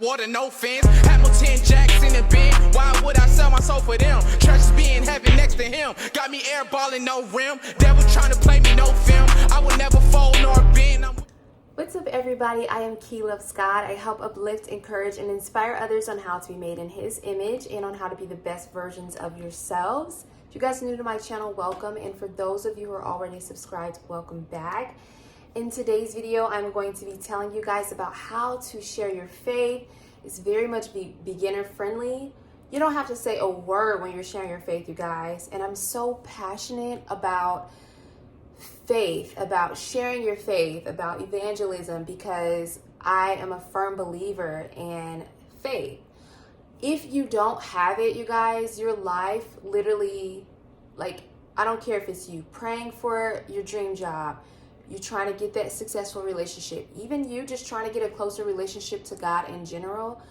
Water, no fence. Hamilton, Jackson, and Ben. Why would I sell my soul for them? Treasures be in heaven next to him. Got me airballing, no rim. Devil trying to play me, no film. I will never fold nor bend. What's up, everybody? I am KeyLovesGod. I help uplift, encourage, and inspire others on how to be made in His image and on how to be the best versions of yourselves. If you guys are new to my channel, welcome. And for those of you who are already subscribed, welcome back. In today's video, I'm going to be telling you guys about how to share your faith. It's very much beginner friendly. You don't have to say a word when you're sharing your faith, you guys. And I'm so passionate about faith, about sharing your faith, about evangelism, because I am a firm believer in faith. If you don't have it, you guys, your life literally, I don't care if it's you praying for your dream job, you trying to get that successful relationship, even you just trying to get a closer relationship to God in general,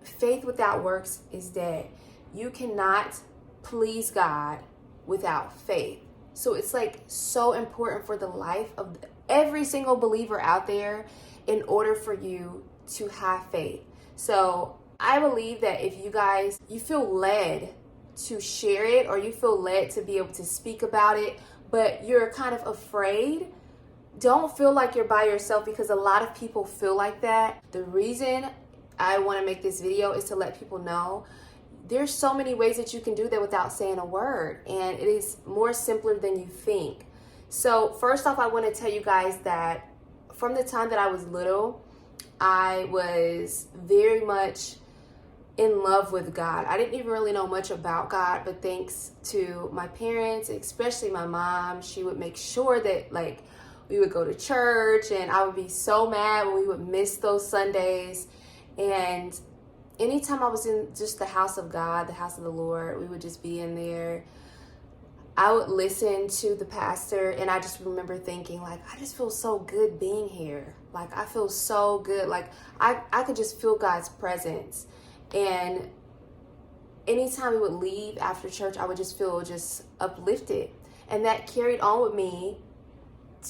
faith without works is dead. You cannot please God without faith. So it's so important for the life of every single believer out there in order for you to have faith. So I believe that if you feel led to share it, or you feel led to be able to speak about it, but you're kind of afraid, don't feel like you're by yourself, because a lot of people feel like that. The reason I want to make this video is to let people know there's so many ways that you can do that without saying a word, and it is more simpler than you think. So first off, I want to tell you guys that from the time that I was little, I was very much in love with God. I didn't even really know much about God, but thanks to my parents, especially my mom, she would make sure that we would go to church, and I would be so mad when we would miss those Sundays. And anytime I was in just the house of God, the house of the Lord, we would just be in there. I would listen to the pastor, and I just remember thinking, I just feel so good being here. I feel so good. I could just feel God's presence. And anytime we would leave after church, I would just feel just uplifted. And that carried on with me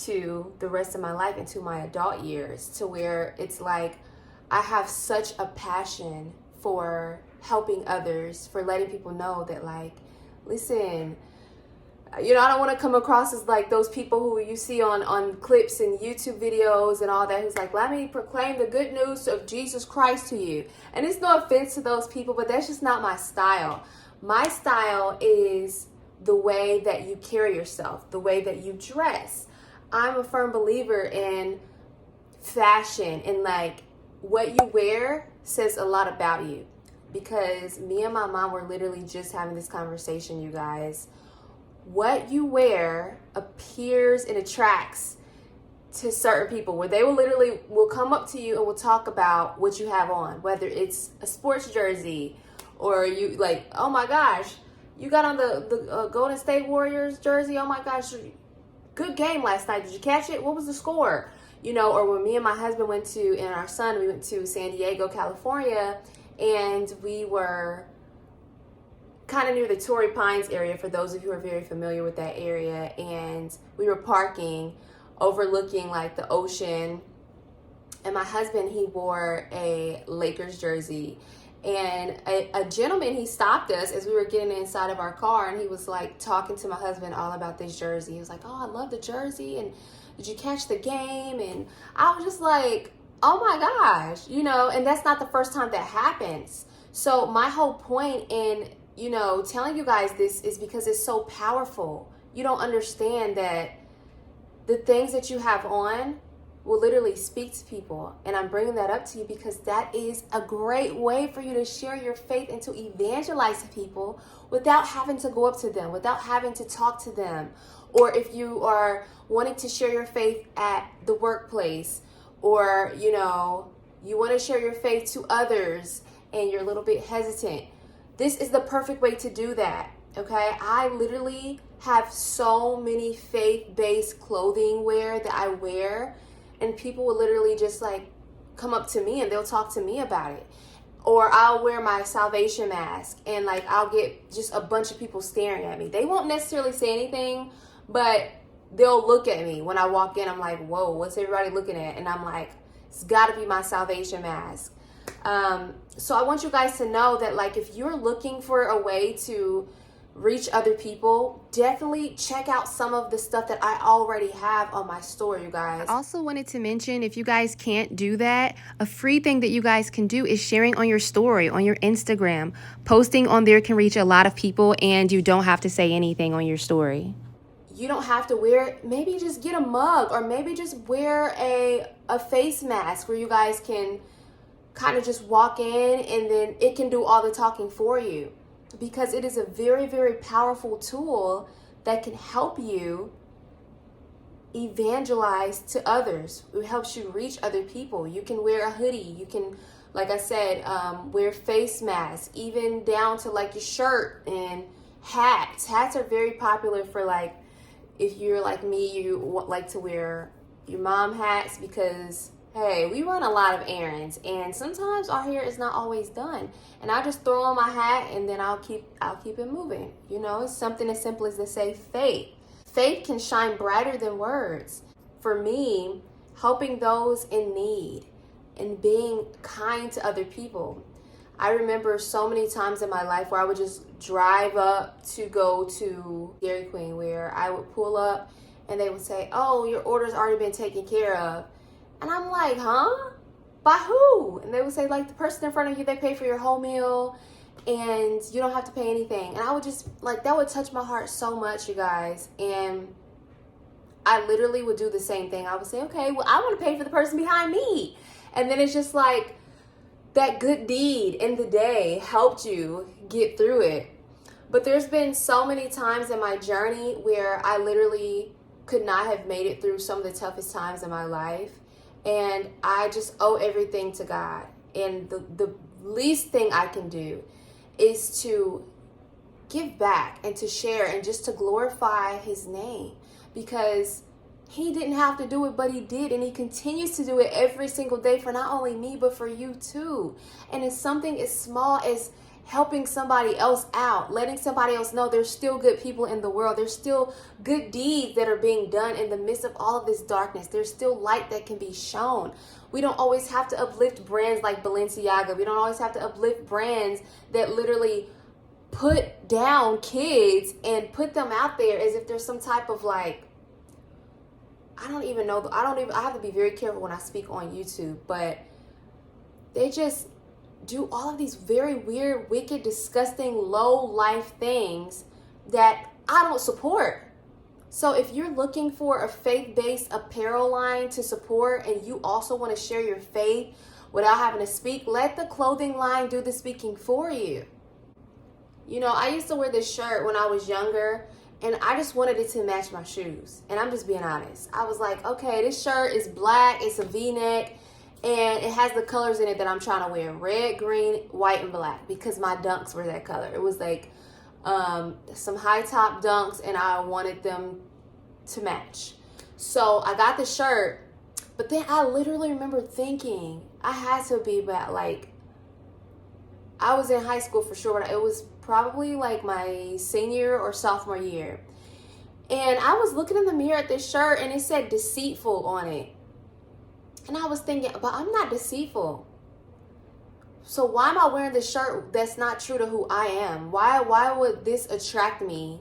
to the rest of my life, into my adult years, to where it's I have such a passion for helping others, for letting people know that listen, I don't want to come across as those people who you see on clips and YouTube videos and all that, who's let me proclaim the good news of Jesus Christ to you. And it's no offense to those people, but that's just not my style. My style is the way that you carry yourself, the way that you dress. I'm a firm believer in fashion, and what you wear says a lot about you. Because me and my mom were literally just having this conversation, you guys. What you wear appears and attracts to certain people, where they will come up to you and will talk about what you have on, whether it's a sports jersey, or you oh my gosh, you got on the Golden State Warriors jersey, oh my gosh, good game last night, did you catch it, what was the score? Or when me and my husband and our son, we went to San Diego, California, and we were kind of near the Torrey Pines area, for those of you who are very familiar with that area. And we were parking overlooking the ocean, and my husband, he wore a Lakers jersey. And a gentleman, he stopped us as we were getting inside of our car, and he was talking to my husband all about this jersey. He was oh, I love the jersey, and did you catch the game? And I was just oh my gosh, and that's not the first time that happens. So my whole point in, telling you guys this is because it's so powerful. You don't understand that the things that you have on will literally speak to people. And I'm bringing that up to you because that is a great way for you to share your faith and to evangelize to people without having to go up to them, without having to talk to them. Or if you are wanting to share your faith at the workplace, or, you want to share your faith to others and you're a little bit hesitant, this is the perfect way to do that, okay? I literally have so many faith-based clothing wear that I wear, and people will literally just come up to me and they'll talk to me about it. Or I'll wear my salvation mask, and I'll get just a bunch of people staring at me. They won't necessarily say anything, but they'll look at me when I walk in. I'm whoa, what's everybody looking at? And I'm it's got to be my salvation mask. So I want you guys to know that, like, if you're looking for a way to reach other people, definitely check out some of the stuff that I already have on my store, you guys. I also wanted to mention, if you guys can't do that, a free thing that you guys can do is sharing on your story, on your Instagram. Posting on there can reach a lot of people, and you don't have to say anything on your story. You don't have to wear, maybe just get a mug, or maybe just wear a face mask where you guys can kind of just walk in, and then it can do all the talking for you, because it is a very, very powerful tool that can help you evangelize to others. It helps you reach other people. You can wear a hoodie. You can, like I said, wear face masks, even down to like your shirt and hats. Hats are very popular for, like, if you're like me, you like to wear your mom hats, because hey, we run a lot of errands, and sometimes our hair is not always done. And I just throw on my hat, and then I'll keep it moving. You know, it's something as simple as to say faith. Faith can shine brighter than words. For me, helping those in need and being kind to other people. I remember so many times in my life where I would just drive up to go to Dairy Queen, where I would pull up and they would say, "Oh, your order's already been taken care of." And I'm like, huh? By who? And they would say, like, the person in front of you, they pay for your whole meal and you don't have to pay anything. And I would just, like, that would touch my heart so much, you guys. And I literally would do the same thing. I would say, okay, well, I want to pay for the person behind me. And then it's just like that good deed in the day helped you get through it. But there's been so many times in my journey where I literally could not have made it through some of the toughest times in my life. And I just owe everything to God. And the least thing I can do is to give back and to share and just to glorify his name, because he didn't have to do it, but he did. And he continues to do it every single day for not only me, but for you too. And it's something as small as helping somebody else out, letting somebody else know there's still good people in the world. There's still good deeds that are being done in the midst of all of this darkness. There's still light that can be shown. We don't always have to uplift brands like Balenciaga. We don't always have to uplift brands that literally put down kids and put them out there as if there's some type of, like, I don't even know. I have to be very careful when I speak on YouTube, but they just do all of these very weird, wicked, disgusting, low life things that I don't support. So if you're looking for a faith-based apparel line to support, and you also want to share your faith without having to speak, let the clothing line do the speaking for you. You know, I used to wear this shirt when I was younger, and I just wanted it to match my shoes. And I'm just being honest. I was like, okay, this shirt is black, it's a V-neck, and it has the colors in it that I'm trying to wear: red, green, white, and black, because my dunks were that color. It was like some high top dunks, and I wanted them to match. So I got the shirt, but then I literally remember thinking I had to be about, like, I was in high school for sure, but it was probably like my senior or sophomore year. And I was looking in the mirror at this shirt, and it said deceitful on it. And I was thinking, but I'm not deceitful. So why am I wearing this shirt that's not true to who I am? Why would this attract me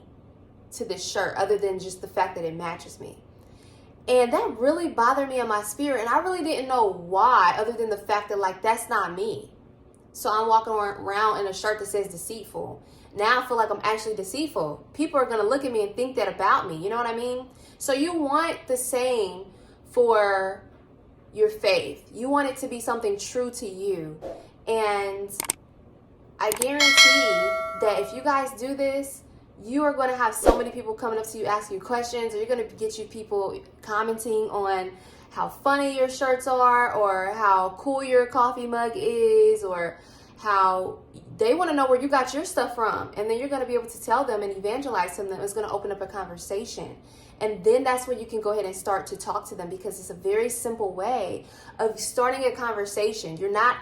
to this shirt other than just the fact that it matches me? And that really bothered me in my spirit. And I really didn't know why, other than the fact that, like, that's not me. So I'm walking around in a shirt that says deceitful. Now I feel like I'm actually deceitful. People are going to look at me and think that about me. You know what I mean? So you want the same for your faith. You want it to be something true to you. And I guarantee that if you guys do this, you are going to have so many people coming up to you asking you questions, or you're going to get you people commenting on how funny your shirts are, or how cool your coffee mug is, or how they want to know where you got your stuff from. And then you're going to be able to tell them and evangelize to them. It's going to open up a conversation. And then that's when you can go ahead and start to talk to them, because it's a very simple way of starting a conversation. You're not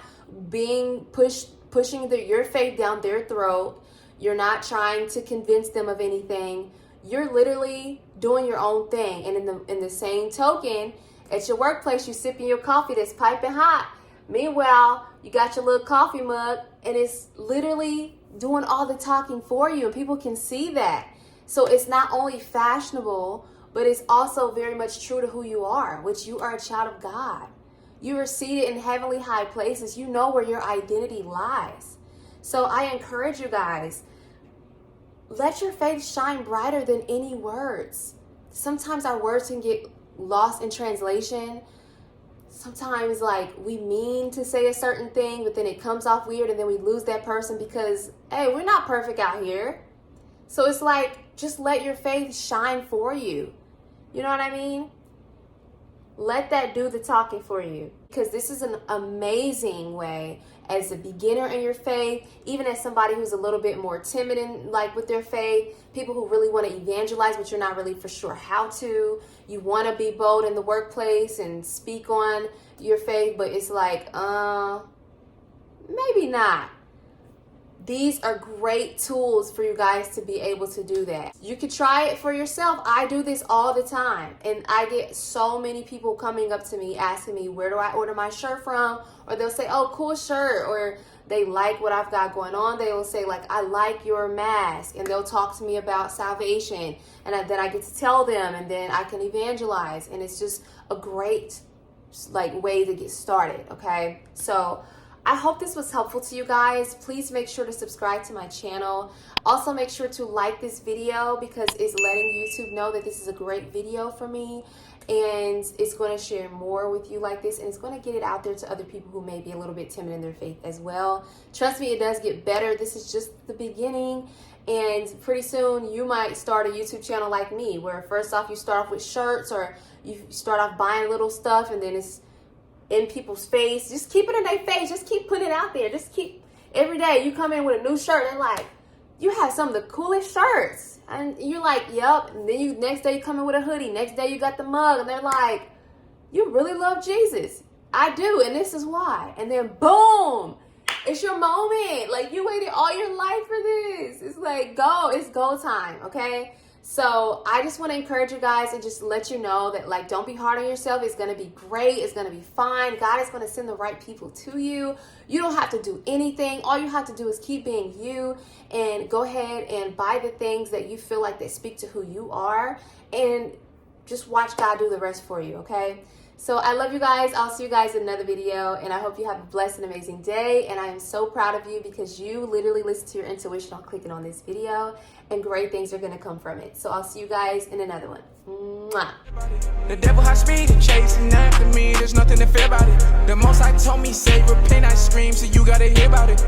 being pushing your faith down their throat. You're not trying to convince them of anything. You're literally doing your own thing. And in the same token, at your workplace, you sipping your coffee that's piping hot. Meanwhile, you got your little coffee mug and it's literally doing all the talking for you, and people can see that. So it's not only fashionable, but it's also very much true to who you are, which you are a child of God. You are seated in heavenly high places. You know where your identity lies. So I encourage you guys, let your faith shine brighter than any words. Sometimes our words can get lost in translation. Sometimes like we mean to say a certain thing, but then it comes off weird and then we lose that person because, hey, we're not perfect out here. So it's like, just let your faith shine for you. You know what I mean? Let that do the talking for you, because this is an amazing way as a beginner in your faith, even as somebody who's a little bit more timid in like with their faith, people who really want to evangelize, but you're not really for sure how to. You want to be bold in the workplace and speak on your faith, but it's like, maybe not. These are great tools for you guys to be able to do that. You could try it for yourself. I do this all the time. And I get so many people coming up to me asking me, where do I order my shirt from? Or they'll say, oh, cool shirt. Or they like what I've got going on. They will say, like, I like your mask. And they'll talk to me about salvation. And then I get to tell them. And then I can evangelize. And it's just a great like way to get started, okay? So I hope this was helpful to you guys. Please make sure to subscribe to my channel. Also make sure to like this video, because it's letting YouTube know that this is a great video for me, and it's going to share more with you like this, and it's going to get it out there to other people who may be a little bit timid in their faith as well. Trust me, it does get better. This is just the beginning, and pretty soon you might start a YouTube channel like me, where first off you start off with shirts, or you start off buying little stuff, and then it's in people's face. Just keep it in their face. Just keep putting it out there. Just keep, every day you come in with a new shirt and like, you have some of the coolest shirts. And you're like, yep. And then you next day you come in with a hoodie. Next day you got the mug, and they're like, you really love Jesus. I do, and this is why. And then boom, it's your moment. Like, you waited all your life for this. It's like, go. It's go time, okay? So I just want to encourage you guys and just let you know that, like, don't be hard on yourself. It's going to be great. It's going to be fine. God is going to send the right people to you. You don't have to do anything. All you have to do is keep being you, and go ahead and buy the things that you feel like that speak to who you are, and just watch God do the rest for you, okay? So I love you guys. I'll see you guys in another video, and I hope you have a blessed and amazing day. And I am so proud of you, because you literally listen to your intuition on clicking on this video, and great things are going to come from it. So I'll see you guys in another one. Mwah. The devil high speed and chasing after me. There's nothing to fear about it. The most I told me, say repent, I scream, so you gotta hear about it.